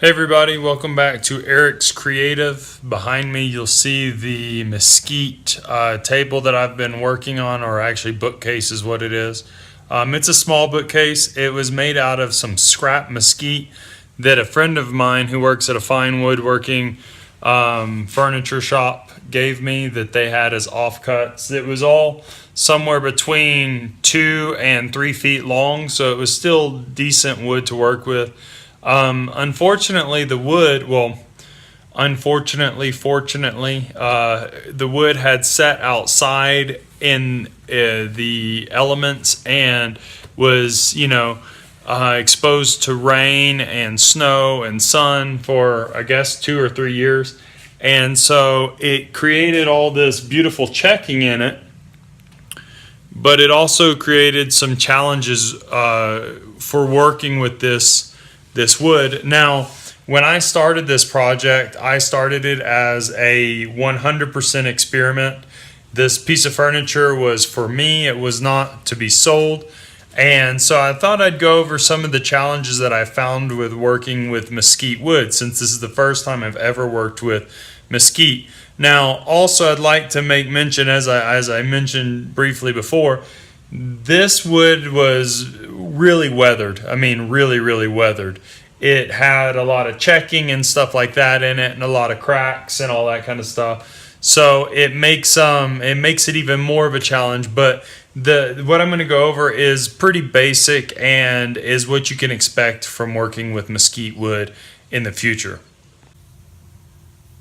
Hey everybody, welcome back to Eric's Creative. Behind me you'll see the Mesquite table that I've been working on, or actually bookcase is what it is. It's a small bookcase. It was made out of some scrap mesquite that a friend of mine who works at a fine woodworking furniture shop gave me that they had as offcuts. It was all somewhere between 2 and 3 feet long, so it was still decent wood to work with. Unfortunately, the wood, fortunately, the wood had set outside in the elements and was, exposed to rain and snow and sun for, I guess, 2 or 3 years. And so it created all this beautiful checking in it, but it also created some challenges for working with this wood. Now, when I started this project, I started it as a 100% experiment. This piece of furniture was for me, it was not to be sold. And so I thought I'd go over some of the challenges that I found with working with mesquite wood, since this is the first time I've ever worked with mesquite. Now, also I'd like to make mention, as I mentioned briefly before, this wood was really weathered. I mean, really weathered. It had a lot of checking and stuff like that in it, and a lot of cracks and all that kind of stuff. So it makes it even more of a challenge. But what I'm going to go over is pretty basic and is what you can expect from working with mesquite wood in the future.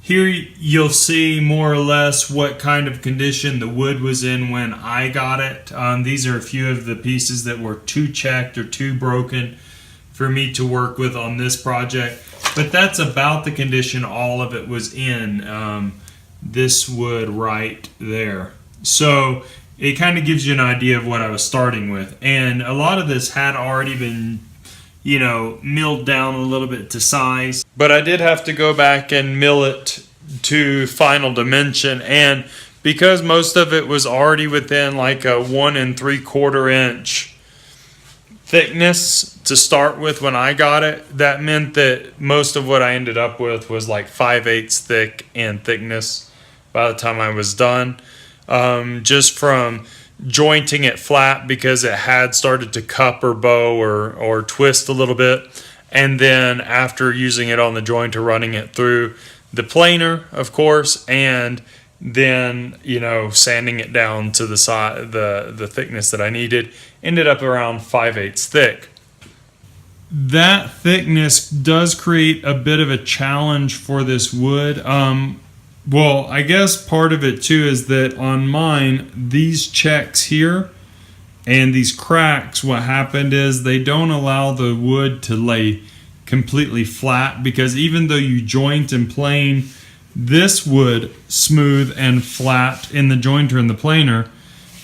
Here you'll see more or less what kind of condition the wood was in when I got it. These are a few of the pieces that were too checked or too broken for me to work with on this project. But that's about the condition all of it was in, this wood right there. So it kind of gives you an idea of what I was starting with. And a lot of this had already been milled down a little bit to size, but I did have to go back and mill it to final dimension. And because most of it was already within like a 1 3/4 inch thickness to start with when I got it, that meant that most of what I ended up with was like 5/8 thick in thickness by the time I was done, just from jointing it flat because it had started to cup or bow or twist a little bit, and then after using it on the jointer, running it through the planer, of course, and then sanding it down to the size, the thickness that I needed, ended up around 5/8 thick. That thickness does create a bit of a challenge for this wood. Well, I guess part of it too is that on mine, these checks here and these cracks, what happened is they don't allow the wood to lay completely flat, because even though you joint and plane this wood smooth and flat in the jointer and the planer,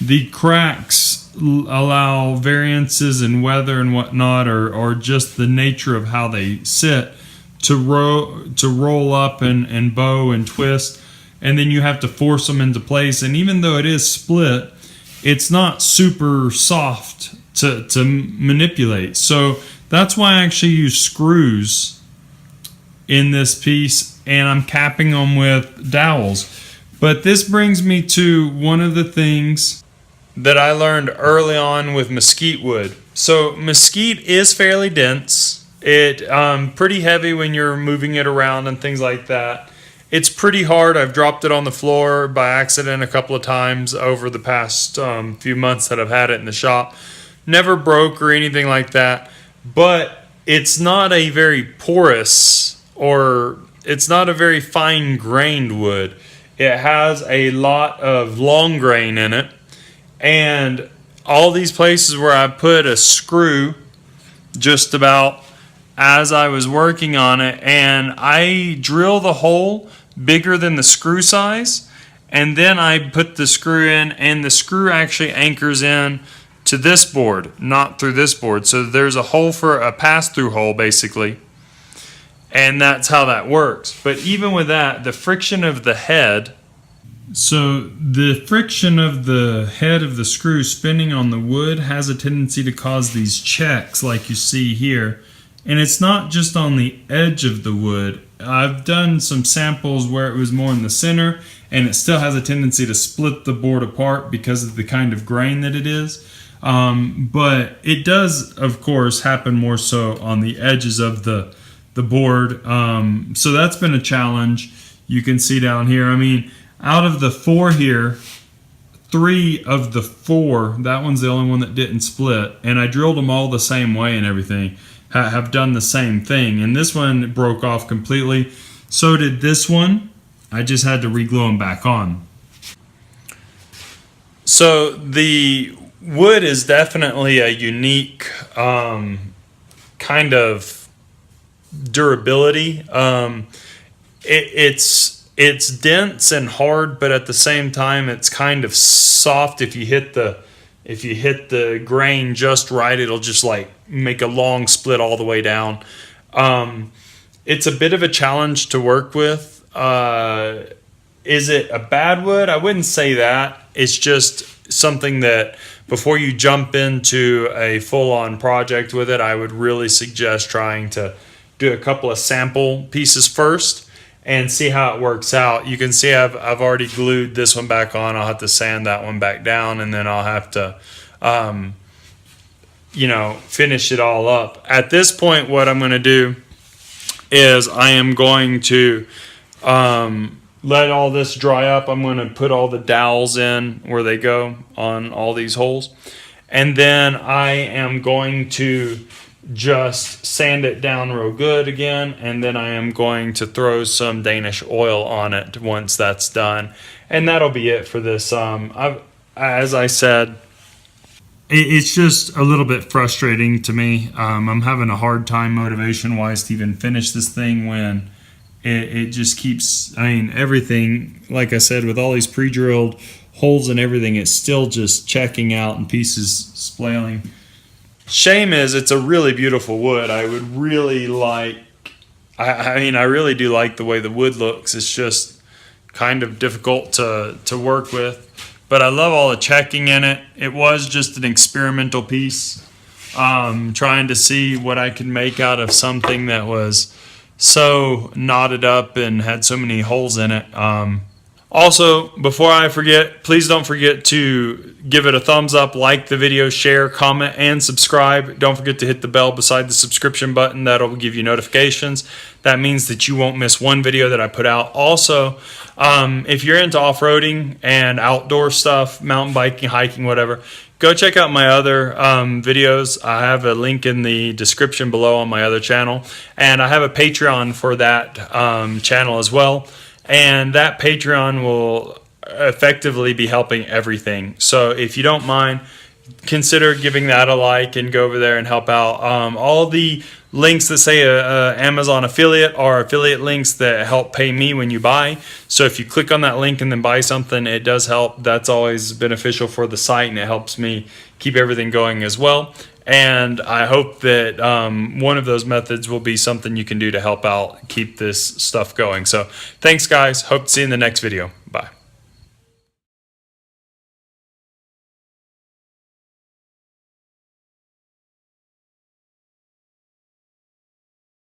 the cracks allow variances in weather and whatnot, or just the nature of how they sit, to roll up and bow and twist, and then you have to force them into place. And even though it is split, it's not super soft to manipulate. So that's why I actually use screws in this piece, and I'm capping them with dowels. But this brings me to one of the things that I learned early on with mesquite wood. So mesquite is fairly dense. It pretty heavy when you're moving it around and things like that. It's pretty hard. I've dropped it on the floor by accident a couple of times over the past few months that I've had it in the shop. Never broke or anything like that, but it's not a very porous, or it's not a very fine-grained wood. It has a lot of long grain in it, and all these places where I put a screw just about as I was working on it, and I drill the hole bigger than the screw size, and then I put the screw in, and the screw actually anchors in to this board, not through this board. So there's a hole, for a pass-through hole basically, and that's how that works. But even with that, the friction of the head, so the friction of the head of the screw spinning on the wood has a tendency to cause these checks like you see here And it's not just on the edge of the wood. I've done some samples where it was more in the center, and it still has a tendency to split the board apart because of the kind of grain that it is. But it does, of course, happen more so on the edges of the board. So that's been a challenge. You can see down here, I mean, out of the 4 here, 3 of the 4, that one's the only one that didn't split, and I drilled them all the same way and everything, have done the same thing. And this one broke off completely. So did this one. I just had to re-glue them back on. So the wood is definitely a unique kind of durability. It's dense and hard, but at the same time it's kind of soft. If you hit the grain just right, it'll just like make a long split all the way down. It's a bit of a challenge to work with. Is it a bad wood? I wouldn't say that. It's just something that before you jump into a full-on project with it, I would really suggest trying to do a couple of sample pieces first and see how it works out. You can see I've already glued this one back on. I'll have to sand that one back down, and then I'll have to finish it all up. At this point, what I'm going to do is I am going to let all this dry up. I'm going to put all the dowels in where they go on all these holes, and then I am going to just sand it down real good again, and then I am going to throw some Danish oil on it once that's done, and that'll be it for this. As I said, it's just a little bit frustrating to me. I'm having a hard time motivation wise to even finish this thing when it just keeps, I mean, everything, like I said, with all these pre-drilled holes and everything, it's still just checking out and pieces splailing. Shame is it's a really beautiful wood. I would really like, I really do like the way the wood looks. It's just kind of difficult to work with, but I love all the checking in it. It was just an experimental piece, trying to see what I could make out of something that was so knotted up and had so many holes in it. Also, before I forget, please don't forget to give it a thumbs up, like the video, share, comment, and subscribe. Don't forget to hit the bell beside the subscription button. That'll give you notifications. That means that you won't miss one video that I put out. Also, if you're into off-roading and outdoor stuff, mountain biking, hiking, whatever, go check out my other videos. I have a link in the description below on my other channel, and I have a Patreon for that channel as well. And that Patreon will effectively be helping everything. So if you don't mind, consider giving that a like and go over there and help out. All the links that say Amazon affiliate are affiliate links that help pay me when you buy. So if you click on that link and then buy something, it does help. That's always beneficial for the site, and it helps me keep everything going as well. And I hope that one of those methods will be something you can do to help out keep this stuff going. So thanks, guys. Hope to see you in the next video. Bye.